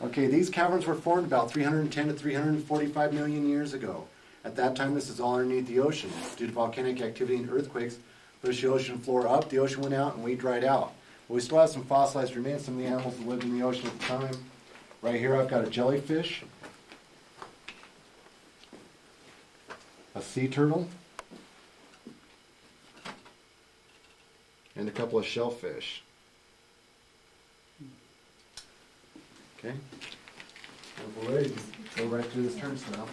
Okay, these caverns were formed about 310 to 345 million years ago. At that time, this is all underneath the ocean. Due to volcanic activity and earthquakes, pushed the ocean floor up, the ocean went out, and we dried out. But we still have some fossilized remains, some of the animals that lived in the ocean at the time. Right here, I've got a jellyfish, a sea turtle, and a couple of shellfish. Okay? And we're ready to go right through this turnstile.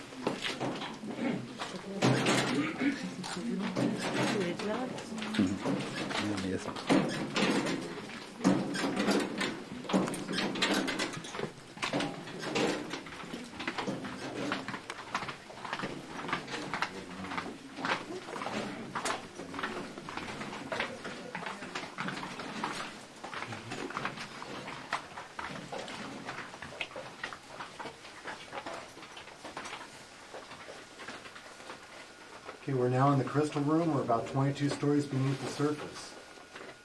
Okay, we're now in the crystal room. We're about 22 stories beneath the surface.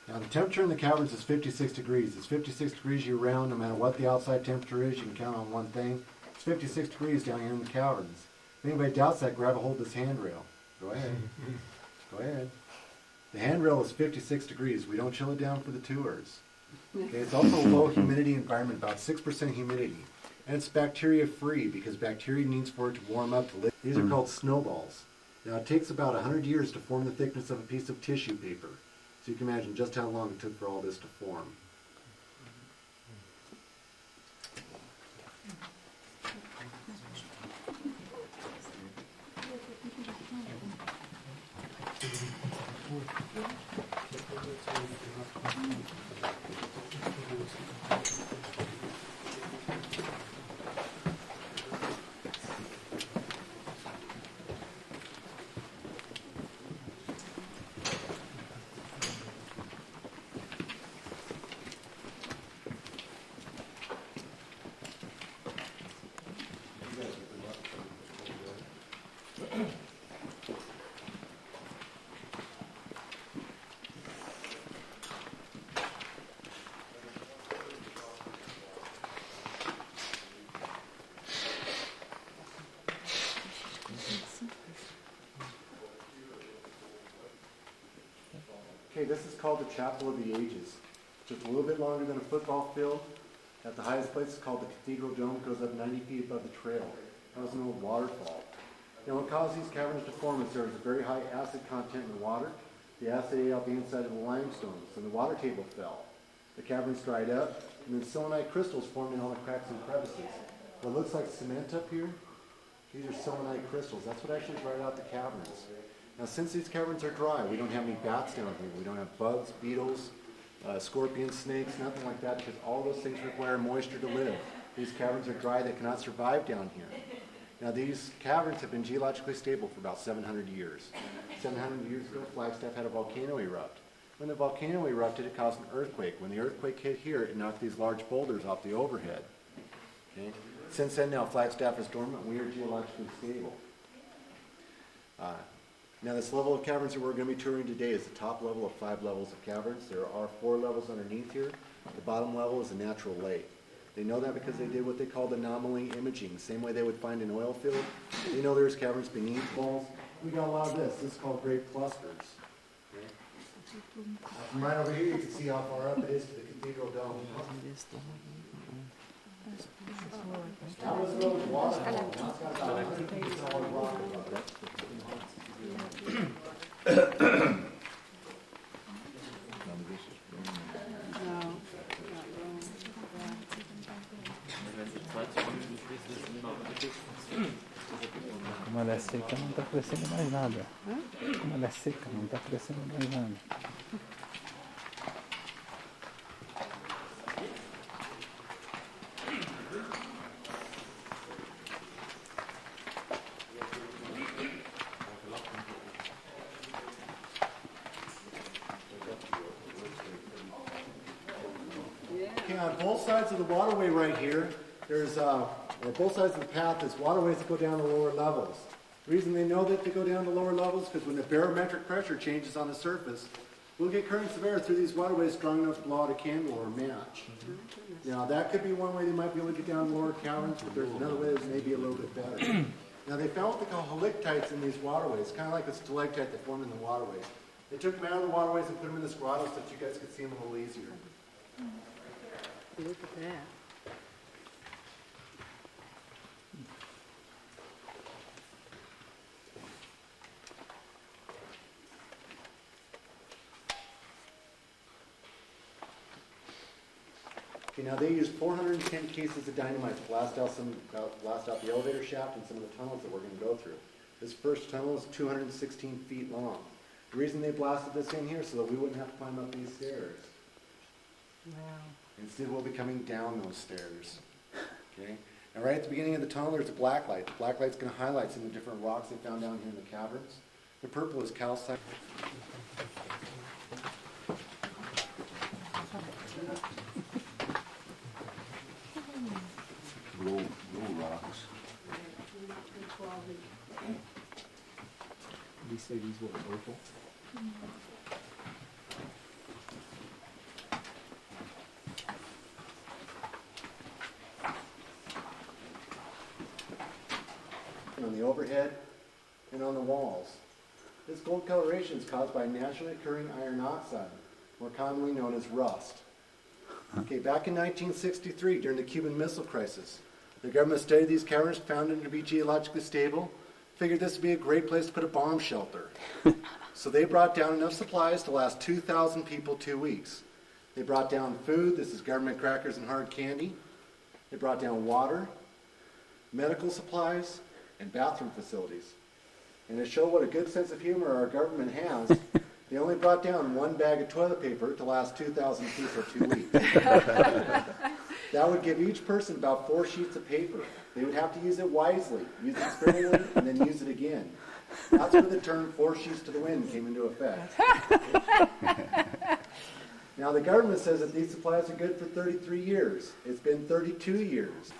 Now the temperature in the caverns is 56 degrees. It's 56 degrees year-round. No matter what the outside temperature is, you can count on one thing. It's 56 degrees down here in the caverns. If anybody doubts that, grab a hold of this handrail. Go ahead. Go ahead. The handrail is 56 degrees. We don't chill it down for the tours. Okay, it's also a low humidity environment, about 6% humidity. And it's bacteria-free because bacteria needs for it to warm up to live. These are called snowballs. Now it takes about 100 years to form the thickness of a piece of tissue paper. So you can imagine just how long it took for all this to form. Okay, this is called the Chapel of the Ages. Just a little bit longer than a football field. At the highest place, it's called the Cathedral Dome. It goes up 90 feet above the trail. That was an old waterfall. Now, what caused these caverns to form is there was a very high acid content in the water. The acid ate out the inside of the limestones, and the water table fell. The caverns dried up, and then selenite crystals formed in all the cracks and crevices. What looks like cement up here, these are selenite crystals. That's what actually dried out the caverns. Now, since these caverns are dry, we don't have any bats down here. We don't have bugs, beetles, scorpions, snakes, nothing like that, because all those things require moisture to live. These caverns are dry. They cannot survive down here. Now, these caverns have been geologically stable for about 700 years. 700 years ago, Flagstaff had a volcano erupt. When the volcano erupted, it caused an earthquake. When the earthquake hit here, it knocked these large boulders off the overhead. Okay? Since then, now, Flagstaff is dormant. We are geologically stable. Now, this level of caverns that we're going to be touring today is the top level of 5 levels of caverns. There are 4 levels underneath here. The bottom level is a natural lake. They know that because they did what they called anomaly imaging. The same way they would find an oil field. They know there's caverns beneath walls. We got a lot of this. This is called great clusters. Okay. From right over here, you can see how far up it is to the Cathedral Dome. That was a little waterfall. Now it's got about 100 feet of solid rock above it. Como ela é seca, não está crescendo mais nada. Como ela é seca, não está crescendo mais nada. Okay, on both sides of the waterway right here, there's or both sides of the path is waterways that go down to lower levels. The reason they know that they go down to lower levels is because when the barometric pressure changes on the surface, we'll get currents of air through these waterways strong enough to blow out a candle or a match. Now, that could be one way they might be able to get down lower caverns, but there's another way that's maybe a little bit better. Now, they found what they call halictites in these waterways, kind of like a stalactite that formed in the waterways. They took them out of the waterways and put them in this grotto so that you guys could see them a little easier. Look at that. Okay, now they used 410 cases of dynamite to blast out the elevator shaft and some of the tunnels that we're going to go through. This first tunnel is 216 feet long. The reason they blasted this in here is so that we wouldn't have to climb up these stairs. Wow. Instead, we'll be coming down those stairs. Okay. And right at the beginning of the tunnel, there's a black light. The black light's going to highlight some of the different rocks they found down here in the caverns. The purple is calcite. Low rocks. Did you say these were purple? On the overhead and on the walls. This gold coloration is caused by naturally occurring iron oxide, more commonly known as rust. Okay, back in 1963, during the Cuban Missile Crisis, the government studied these caverns, found them to be geologically stable, figured this would be a great place to put a bomb shelter. So they brought down enough supplies to last 2,000 people 2 weeks. They brought down food, this is government crackers and hard candy. They brought down water, medical supplies, and bathroom facilities. And to show what a good sense of humor our government has, they only brought down one bag of toilet paper to last 2,000 people 2 weeks. That would give each person about 4 sheets of paper. They would have to use it wisely, use it sparingly, and then use it again. That's where the term 4 sheets to the wind came into effect. Now the government says that these supplies are good for 33 years. It's been 32 years.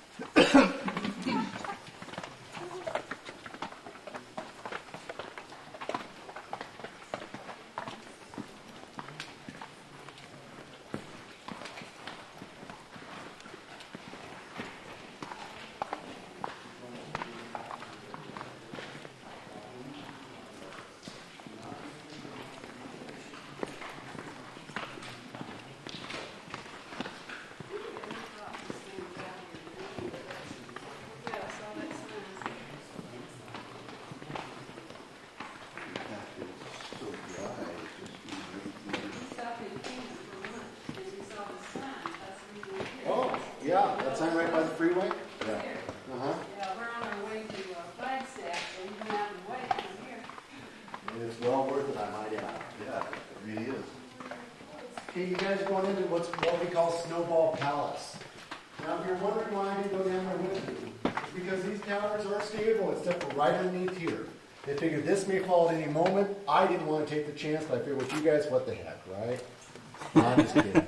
Yeah, that sign right by the freeway? Yeah. Uh-huh. Yeah, we're on our way to Flagstaff, so we don't have to wait from here. And it's well worth it, I might add. Yeah, it really is. Okay, you guys are going into what we call Snowball Palace. Now, if you're wondering why I didn't go down there with you, it's because these towers are stable except for right underneath here. They figured this may fall at any moment. I didn't want to take the chance, but I figured with you guys, what the heck, right? No, I'm just kidding.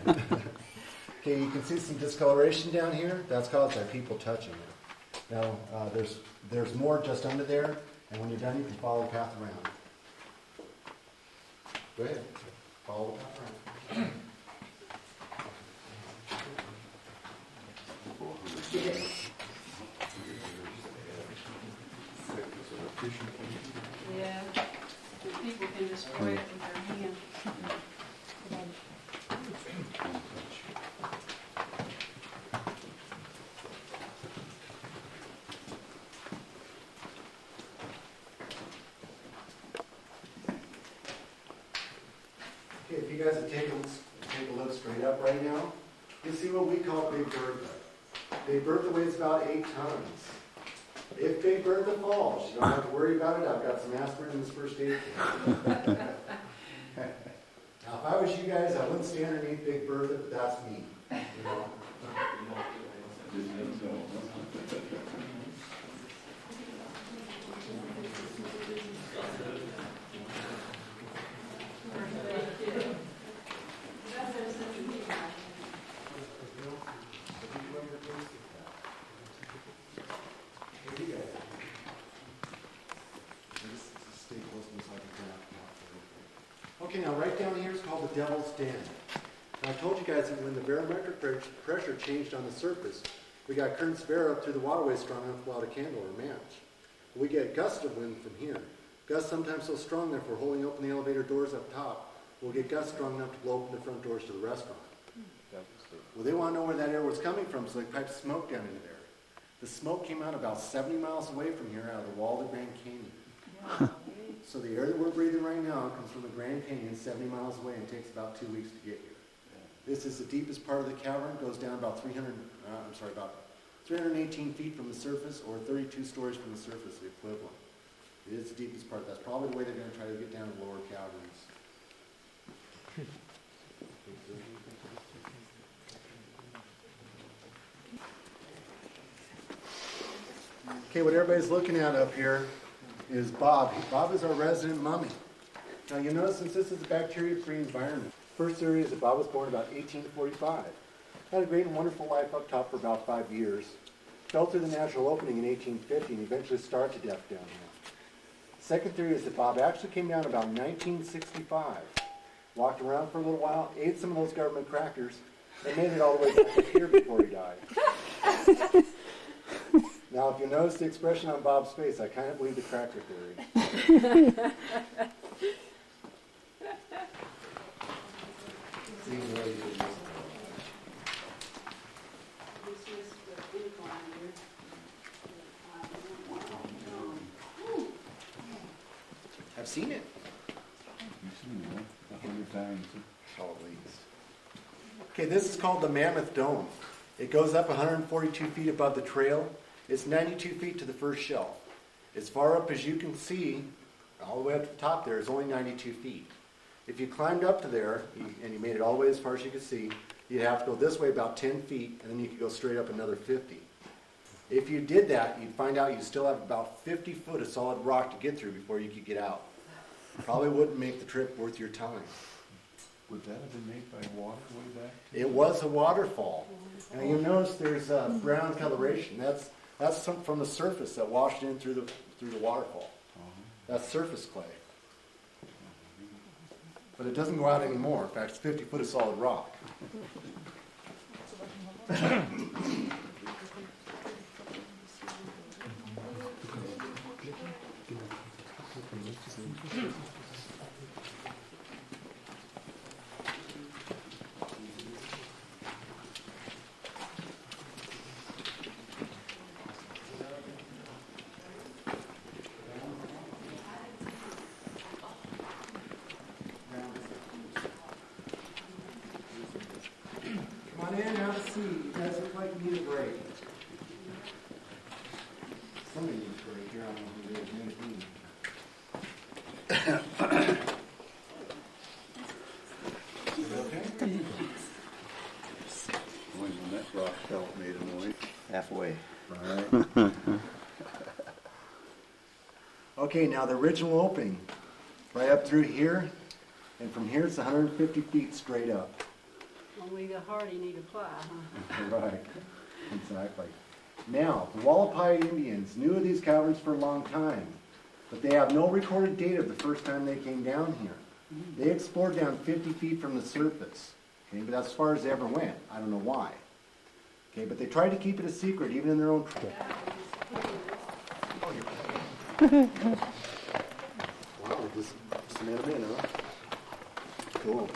Okay, you can see some discoloration down here. That's caused by people touching it. Now, there's more just under there, and when you're done, you can follow the path around. Go ahead. Follow the path around. Yeah, the people can destroy it with their hands. Okay, if you guys would take a look straight up right now, you see what we call Big Bertha. Big Bertha weighs about 8 tons. If Big Bertha falls, you don't have to worry about it. I've got some aspirin in this first aid kit. Now, if I was you guys, I wouldn't stay underneath Big Bertha, but that's me. You know? Okay, now right down here is called the Devil's Den. I told you guys that when the barometric pressure changed on the surface, we got currents of air up through the waterway strong enough to blow out a candle or match. We get gusts of wind from here. Gusts sometimes so strong that if we're holding open the elevator doors up top, we'll get gusts strong enough to blow open the front doors to the restaurant. Well, they want to know where that air was coming from, so they piped smoke down into there. The smoke came out about 70 miles away from here out of the wall of the Grand Canyon. So the air that we're breathing right now comes from the Grand Canyon 70 miles away and takes about 2 weeks to get here. This is the deepest part of the cavern. It goes down about 318 feet from the surface, or 32 stories from the surface, the equivalent. It is the deepest part. That's probably the way they're going to try to get down to lower caverns. Okay, what everybody's looking at up here is Bob. Bob is our resident mummy. Now you notice since this is a bacteria-free environment, first theory is that Bob was born about 1845. Had a great and wonderful life up top for about 5 years. Fell through the natural opening in 1850 and eventually starved to death down here. Second theory is that Bob actually came down about 1965. Walked around for a little while, ate some of those government crackers, and made it all the way back to here before he died. Now, if you notice the expression on Bob's face, I kind of believe the cracker theory. I've seen it. You've seen it, 100 times. Okay, this is called the Mammoth Dome. It goes up 142 feet above the trail. It's 92 feet to the first shelf. As far up as you can see, all the way up to the top there, is only 92 feet. If you climbed up to there, and you made it all the way as far as you could see, you'd have to go this way about 10 feet, and then you could go straight up another 50. If you did that, you'd find out you still have about 50 foot of solid rock to get through before you could get out. Probably wouldn't make the trip worth your time. Would that have been made by water way back? It was a waterfall. Now you notice there's a brown coloration. That's from the surface that washed in through the waterfall. That's surface clay. But it doesn't go out anymore. In fact, it's 50 foot of solid rock. Come on in, have a seat. You guys look like you need a break. Somebody needs a break here. I don't know who it is. Maybe me. Okay? When that rock fell, it made a noise. Halfway. Right. Okay, now the original opening, right up through here, and from here it's 150 feet straight up. Only the hardy need apply, huh? Right, exactly. Now, the Wallapai Indians knew of these caverns for a long time, but they have no recorded date of the first time they came down here. They explored down 50 feet from the surface, okay, but that's as far as they ever went. I don't know why. Okay, but they tried to keep it a secret, even in their own trip. Oh, you're playing. Wow, just cement them in, huh? Cool.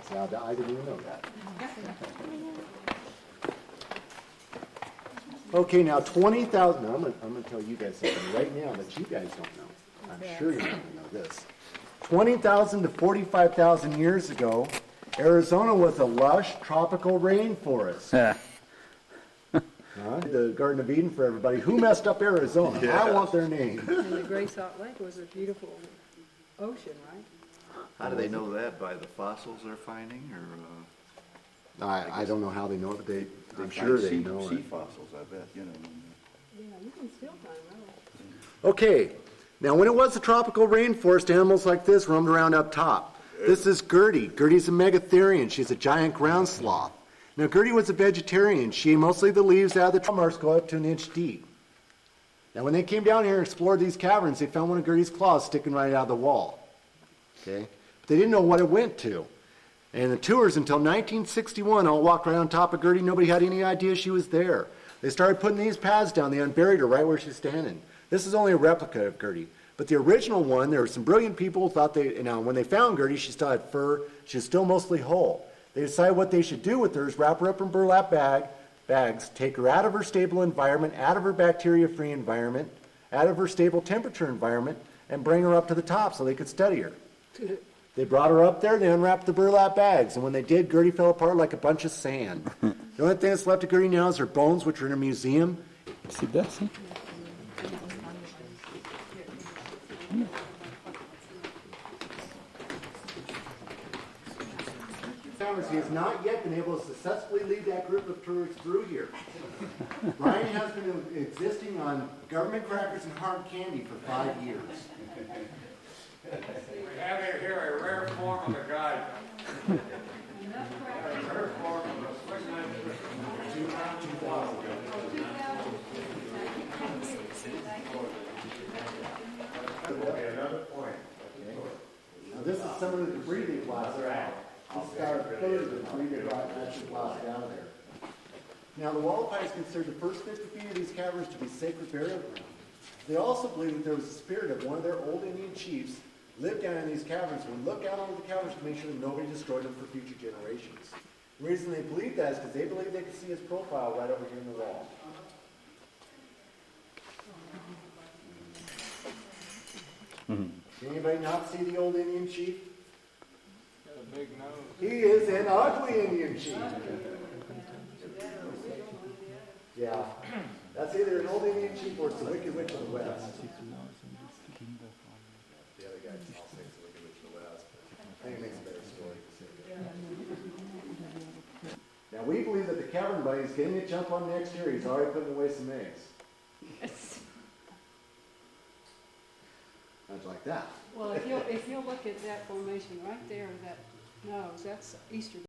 See, I didn't even know that. Okay, now 20,000. Now I'm going to tell you guys something right now that you guys don't know. I'm sure you're not going to know this. 20,000 to 45,000 years ago, Arizona was a lush tropical rainforest. The Garden of Eden for everybody. Who messed up Arizona? Yeah. I want their name. And the Great Salt Lake was a beautiful ocean, right? How do they know that? By the fossils they're finding, or? I don't know how they know it, but I'm I sure they see know sea it. fossils, I bet. You know. Yeah, you can still find those. Okay, now when it was a tropical rainforest, animals like this roamed around up top. This is Gertie. Gertie's a megatherian. She's a giant ground sloth. Now Gertie was a vegetarian. She ate mostly the leaves out of the tree. Marks go up to an inch deep. Now when they came down here and explored these caverns, they found one of Gertie's claws sticking right out of the wall. Okay, but they didn't know what it went to. And the tours until 1961 all walked right on top of Gertie. Nobody had any idea she was there. They started putting these pads down. They unburied her right where she's standing. This is only a replica of Gertie. But the original one, there were some brilliant people who thought when they found Gertie, she still had fur. She was still mostly whole. They decided what they should do with her is wrap her up in burlap bags, take her out of her stable environment, out of her bacteria-free environment, out of her stable temperature environment, and bring her up to the top so they could study her. They brought her up there, they unwrapped the burlap bags, and when they did, Gertie fell apart like a bunch of sand. The only thing that's left of Gertie now is her bones, which are in a museum. Se desce. He has not yet been able to successfully lead that group of tourists through here. Brian has been existing on government crackers and hard candy for 5 years. We have here a rare form of a guide. A rare form of a swing another point. Now this is some of the debris they blasted out. This is our third of the debris they actually blasted out of there. Now the Wallapai is considered the first 50 feet of these caverns to be sacred burial ground. They also believe that there was a spirit of one of their old Indian chiefs lived down in these caverns and would look out onto the caverns to make sure that nobody destroyed them for future generations. The reason they believe that is because they believe they could see his profile right over here in the wall. Anybody not see the old Indian chief? Got a big nose. He is an ugly Indian chief. Yeah, that's either an old Indian chief or it's the Wicked Witch of the West. The other guy also thinks the Wicked Witch of the West. I think it makes a better story. Now we believe that the cavern bunny is getting a jump on next year. He's already putting away some eggs. How'd you like that? Well, if you'll look at that formation right there, that nose, that's Easter